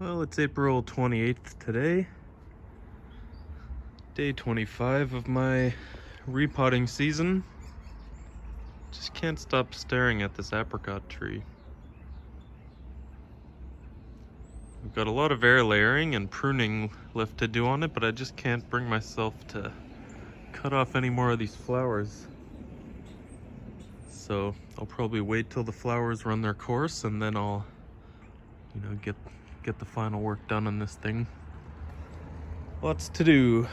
Well, it's April 28th today. Day 25 of my repotting season. Just can't stop staring at this apricot tree. I've got a lot of air layering and pruning left to do on it, but I just can't bring myself to cut off any more of these flowers. So I'll probably wait till the flowers run their course and then I'll, get the final work done on this thing. Lots to do,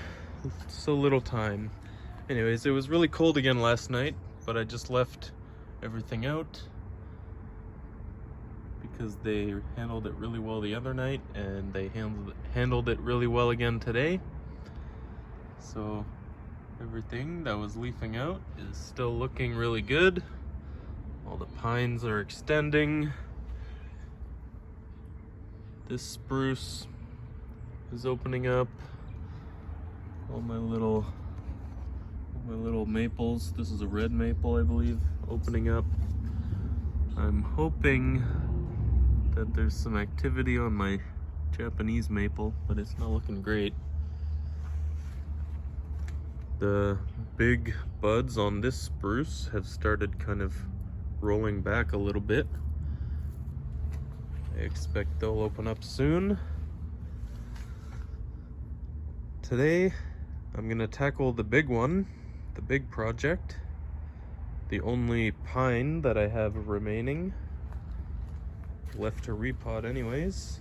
so little time. Anyways, it was really cold again last night, but I just left everything out because they handled it really well the other night and they handled it really well again today. So everything that was leafing out is still looking really good. All the pines are extending. This spruce is opening up. All my little maples, this is a red maple I believe, opening up. I'm hoping that there's some activity on my Japanese maple, but it's not looking great. The big buds on this spruce have started kind of rolling back a little bit. I expect they'll open up soon. Today, I'm gonna tackle the big one, the big project, the only pine that I have remaining, left to repot anyways.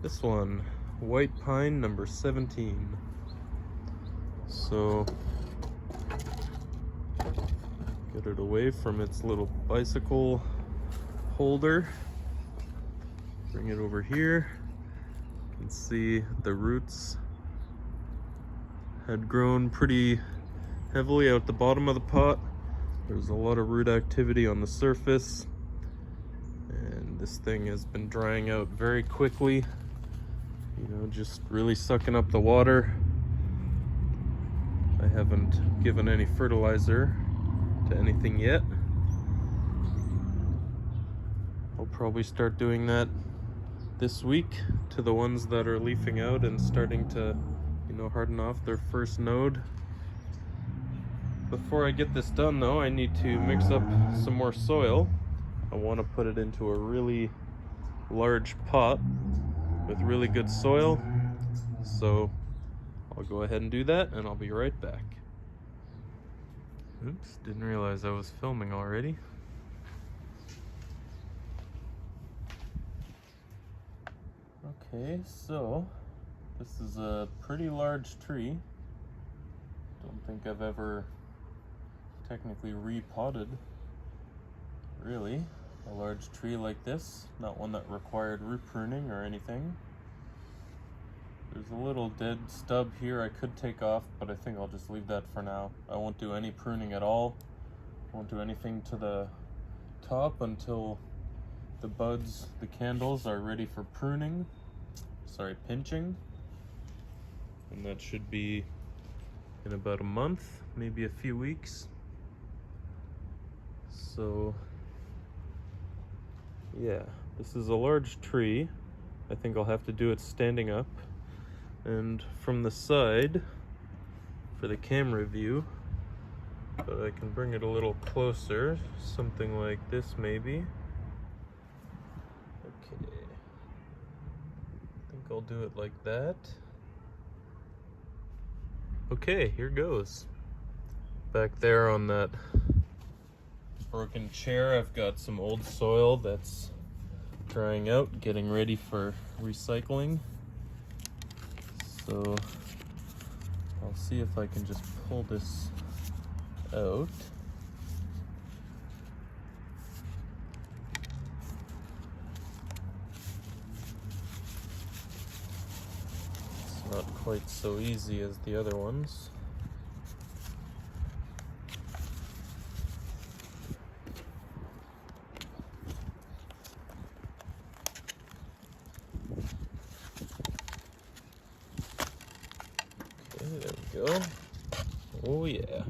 This one, white pine number 17. So, get it away from its little bicycle holder. Bring it over here. You can see the roots had grown pretty heavily out the bottom of the pot. There's a lot of root activity on the surface, and this thing has been drying out very quickly. Just really sucking up the water. I haven't given any fertilizer to anything yet. I'll probably start doing that this week to the ones that are leafing out and starting to, harden off their first node. Before I get this done though, I need to mix up some more soil. I want to put it into a really large pot with really good soil. So I'll go ahead and do that and I'll be right back. Oops, didn't realize I was filming already. Okay, so this is a pretty large tree. Don't think I've ever technically repotted, really, a large tree like this. Not one that required root pruning or anything. There's a little dead stub here I could take off, but I think I'll just leave that for now. I won't do any pruning at all. I won't do anything to the top until the buds, the candles, are ready for pruning. Sorry, pinching. And that should be in about a month, maybe a few weeks. So yeah, this is a large tree. I think I'll have to do it standing up. And from the side, for the camera view, but I can bring it a little closer, something like this maybe. Okay, I think I'll do it like that. Okay, here goes. Back there on that broken chair, I've got some old soil that's drying out, getting ready for recycling. So I'll see if I can just pull this out. It's not quite so easy as the other ones. There we go. Oh yeah.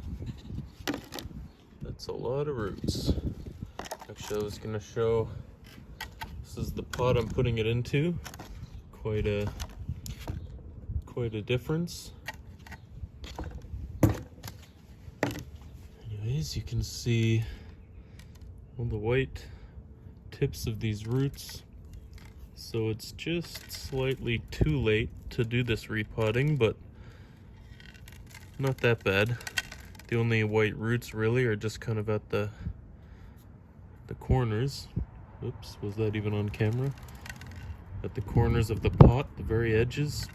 That's a lot of roots. Actually, I was gonna show This is the pot I'm putting it into. Quite a difference. Anyways, you can see all the white tips of these roots. So it's just slightly too late to do this repotting, but not that bad. The only white roots really are just kind of at the corners. Oops, was that even on camera? At the corners of the pot, the very edges.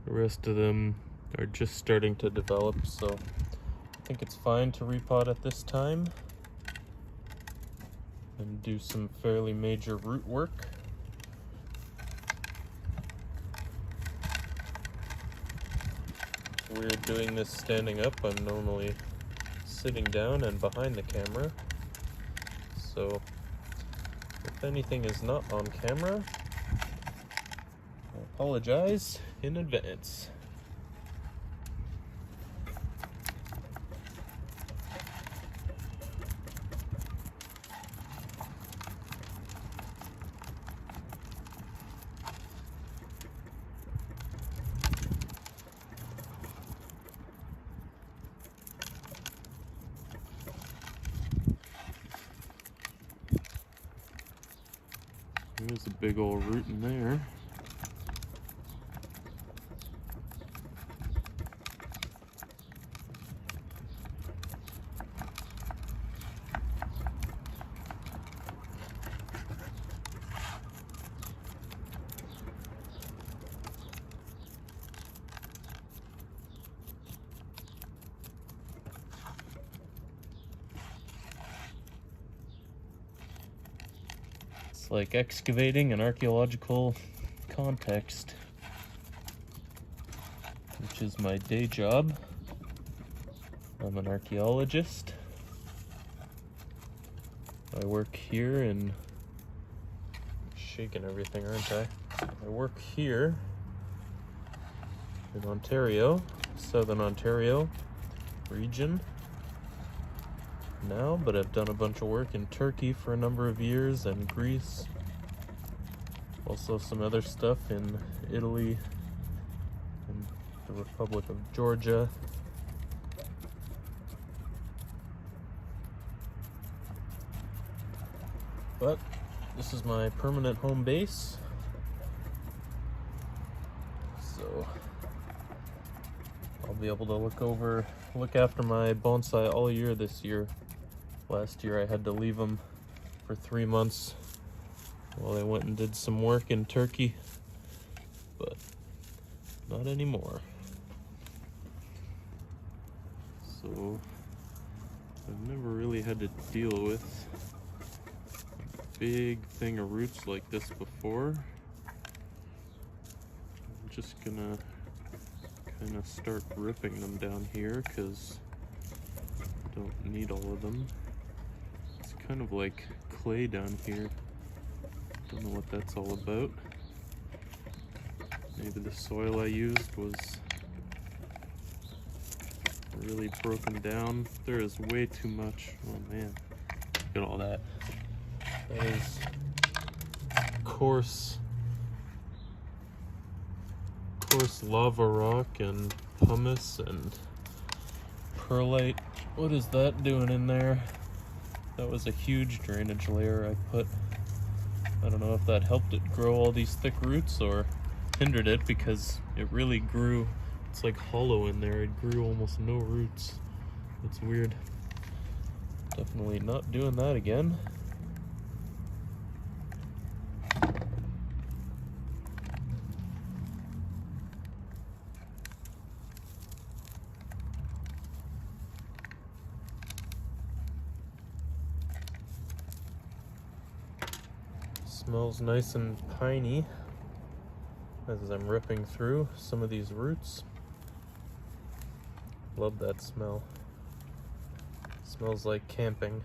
The rest of them are just starting to develop, so I think it's fine to repot at this time and do some fairly major root work. We're doing this standing up. I'm normally sitting down and behind the camera. So if anything is not on camera, I apologize in advance. There's a big old root in there. It's like excavating an archaeological context, which is my day job. I'm an archaeologist. I work here in, shaking everything, aren't I? I work here in Ontario, Southern Ontario region now, but I've done a bunch of work in Turkey for a number of years and Greece. Also some other stuff in Italy and the Republic of Georgia. But this is my permanent home base. So I'll be able to look after my bonsai all year this year. Last year I had to leave them for 3 months while I went and did some work in Turkey, but not anymore. So I've never really had to deal with a big thing of roots like this before. I'm just gonna kind of start ripping them down here because I don't need all of them. It's kind of like clay down here. Don't know what that's all about. Maybe the soil I used was really broken down. There is way too much. Oh man, look at all that. That is coarse lava rock and pumice and perlite. What is that doing in there? That was a huge drainage layer I put. I don't know if that helped it grow all these thick roots or hindered it, because it really grew. It's like hollow in there. It grew almost no roots. It's weird. Definitely not doing that again. Smells nice and piney as I'm ripping through some of these roots. Love that smell. Smells like camping.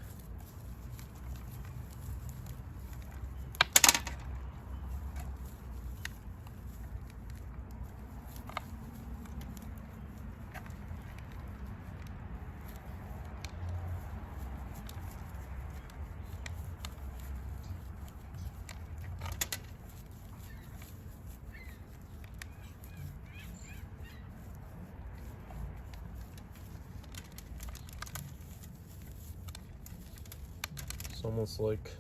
It's almost like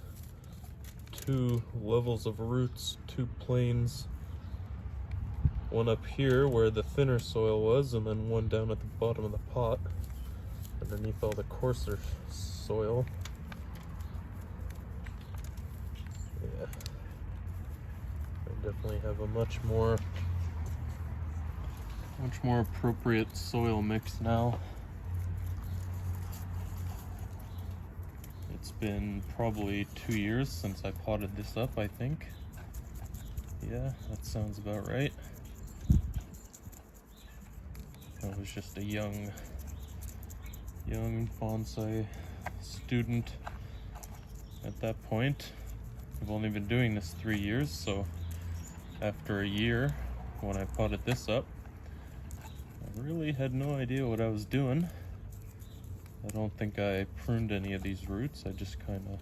two levels of roots, two planes. One up here where the thinner soil was, and then one down at the bottom of the pot, underneath all the coarser soil. Yeah, I definitely have a much more appropriate soil mix now. It's been probably 2 years since I potted this up, I think. Yeah, that sounds about right. I was just a young bonsai student at that point. I've only been doing this 3 years, so after a year, when I potted this up, I really had no idea what I was doing. I don't think I pruned any of these roots. I just kind of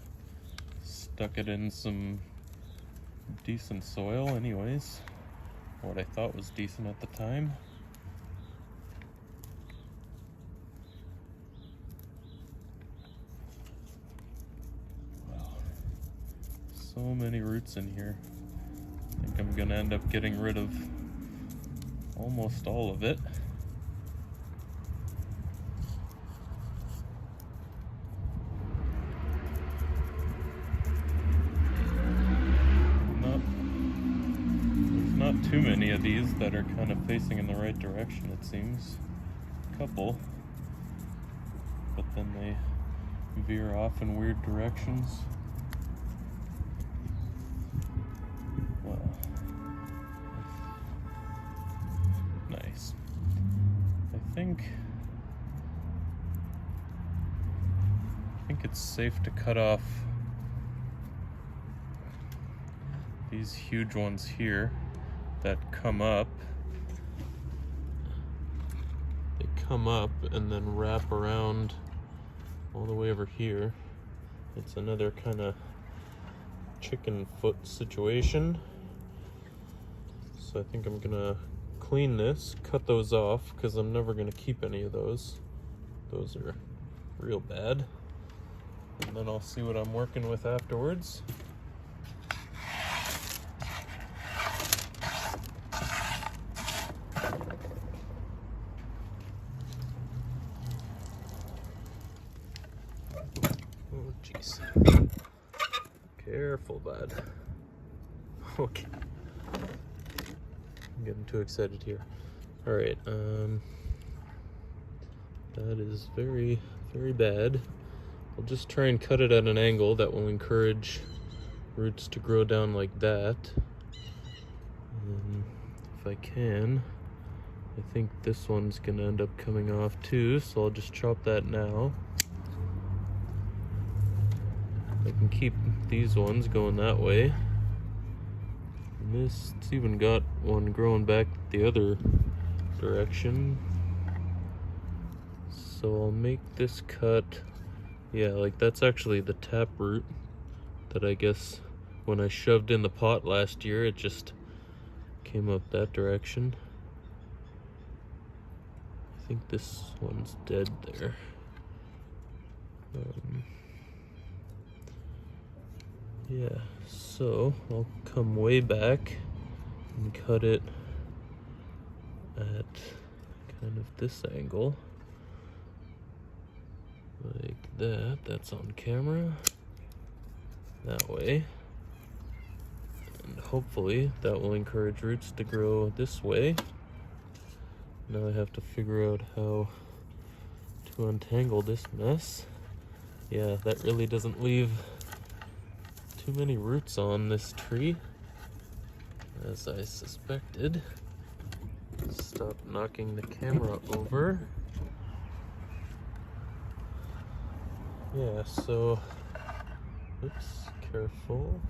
stuck it in some decent soil anyways, what I thought was decent at the time. Wow, so many roots in here. I think I'm gonna end up getting rid of almost all of it. Not too many of these that are kind of facing in the right direction, it seems. A couple, but then they veer off in weird directions. Wow. Nice. I think it's safe to cut off these huge ones here that come up. They come up and then wrap around all the way over here. It's another kind of chicken foot situation. So I think I'm gonna clean this, cut those off, because I'm never gonna keep any of those. Those are real bad. And then I'll see what I'm working with afterwards. Oh, jeez. Careful, bud. Okay. I'm getting too excited here. All right. That is very, very bad. I'll just try and cut it at an angle that will encourage roots to grow down like that. If I can, I think this one's gonna end up coming off too, so I'll just chop that now. I can keep these ones going that way. And it's even got one growing back the other direction. So I'll make this cut. Yeah, like that's actually the taproot that I guess when I shoved in the pot last year, it just came up that direction. I think this one's dead there. Yeah, so I'll come way back and cut it at kind of this angle. Like that, that's on camera. That way. And hopefully that will encourage roots to grow this way. Now I have to figure out how to untangle this mess. Yeah, that really doesn't leave too many roots on this tree, as I suspected. Stop knocking the camera over. Yeah, so, oops, careful.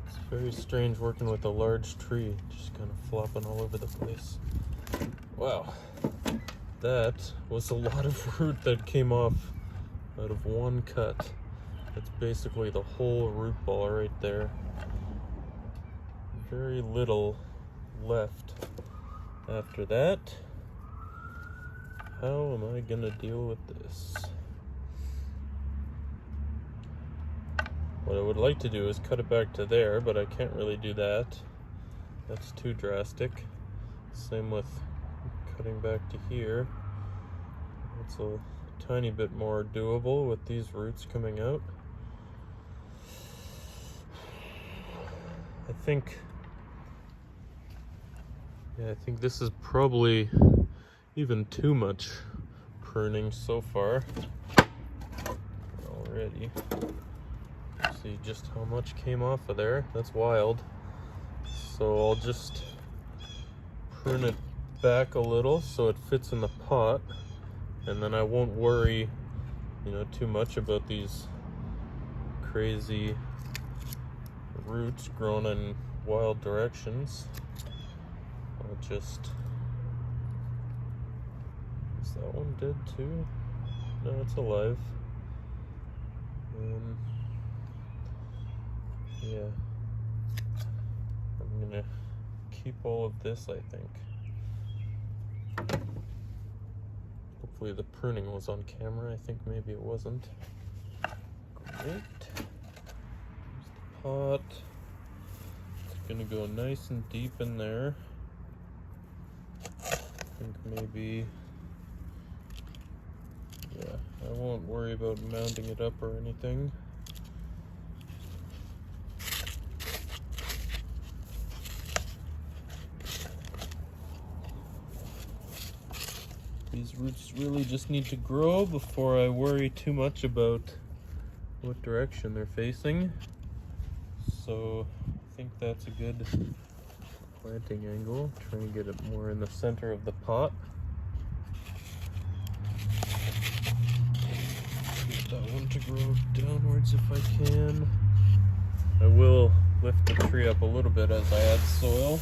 It's very strange working with a large tree, just kind of flopping all over the place. Wow, that was a lot of root that came off out of one cut. That's basically the whole root ball right there. Very little left after that. How am I gonna deal with this? What I would like to do is cut it back to there, but I can't really do that. That's too drastic. Same with cutting back to here. It's a tiny bit more doable with these roots coming out. I think this is probably even too much pruning so far already. See just how much came off of there. That's wild. So I'll just prune it back a little so it fits in the pot, and then I won't worry, too much about these crazy roots growing in wild directions. I'll just... Is that one dead too? No, it's alive. Yeah. I'm gonna keep all of this, I think. Hopefully the pruning was on camera. I think maybe it wasn't. Great. Here's the pot. It's gonna go nice and deep in there. I think maybe... Yeah, I won't worry about mounting it up or anything. These roots really just need to grow before I worry too much about what direction they're facing. So I think that's a good planting angle. Try and get it more in the center of the pot. Get that one to grow downwards if I can. I will lift the tree up a little bit as I add soil.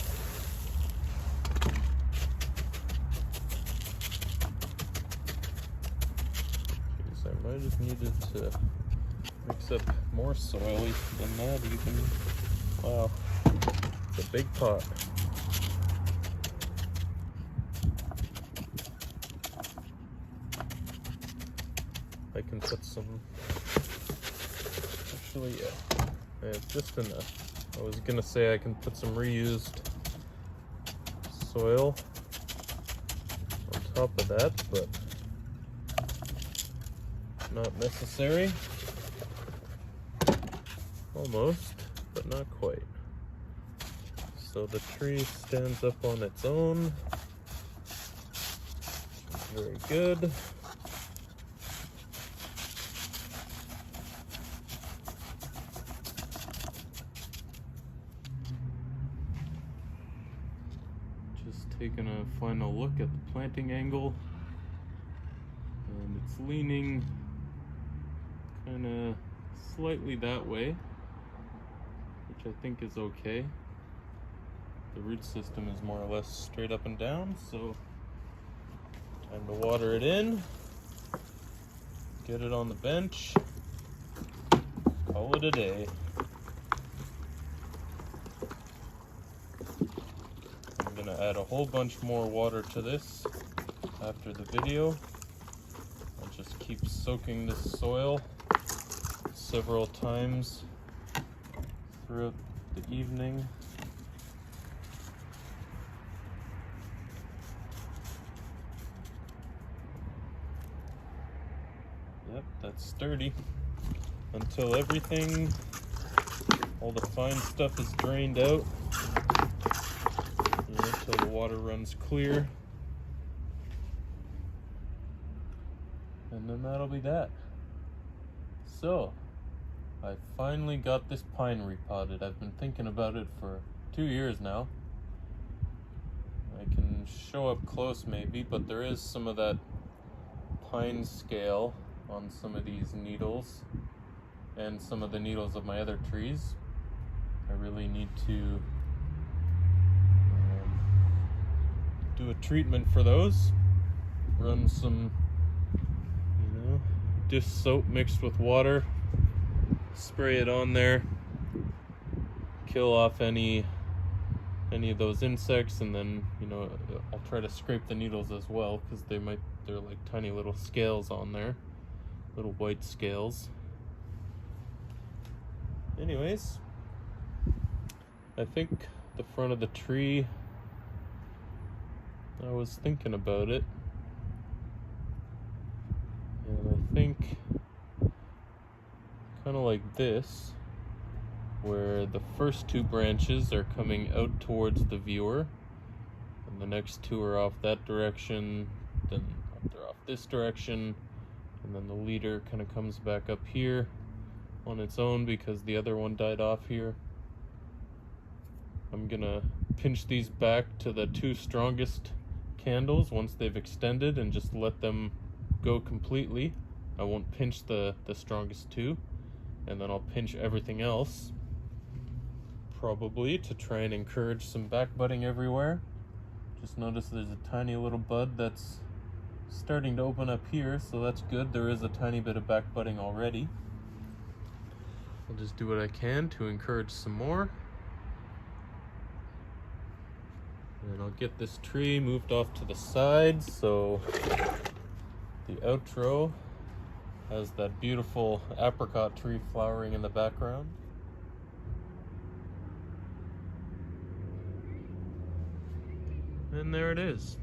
I just needed to mix up more soil than that even. Wow, it's a big pot. I can put some, actually, yeah, it's just enough. I was gonna say I can put some reused soil on top of that, but not necessary. Almost, but not quite. So the tree stands up on its own. Very good. Just taking a final look at the planting angle, and it's leaning kind of slightly that way, which I think is okay. The root system is more or less straight up and down, so time to water it in, get it on the bench, call it a day. I'm gonna add a whole bunch more water to this after the video. I'll just keep soaking this soil several times throughout the evening. Yep, that's sturdy. Until everything, all the fine stuff is drained out. Until the water runs clear. And then that'll be that. So, I finally got this pine repotted. I've been thinking about it for 2 years now. I can show up close maybe, but there is some of that pine scale on some of these needles and some of the needles of my other trees. I really need to do a treatment for those. Run some, dish soap mixed with water, spray it on there, kill off any of those insects, and then I'll try to scrape the needles as well, because they're like tiny little scales on there, little white scales. anyways, I think the front of the tree, I was thinking about it, and I think kind of like this, where the first two branches are coming out towards the viewer, and the next two are off that direction, then they're off this direction, and then the leader kind of comes back up here on its own because the other one died off here. I'm gonna pinch these back to the two strongest candles once they've extended and just let them go completely. I won't pinch the strongest two, and then I'll pinch everything else, probably to try and encourage some back budding everywhere. Just notice there's a tiny little bud that's starting to open up here, so that's good. There is a tiny bit of back budding already. I'll just do what I can to encourage some more. And I'll get this tree moved off to the side so the outro has that beautiful apricot tree flowering in the background. And there it is.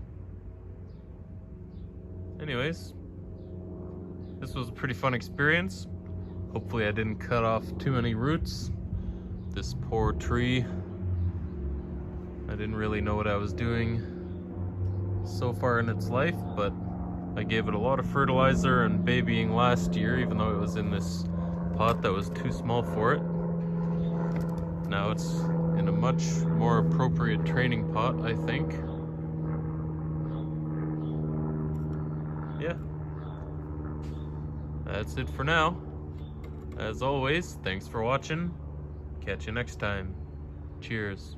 Anyways, this was a pretty fun experience. Hopefully I didn't cut off too many roots. This poor tree, I didn't really know what I was doing so far in its life, but I gave it a lot of fertilizer and babying last year, even though it was in this pot that was too small for it. Now it's in a much more appropriate training pot, I think. Yeah, that's it for now. As always, thanks for watching. Catch you next time. Cheers.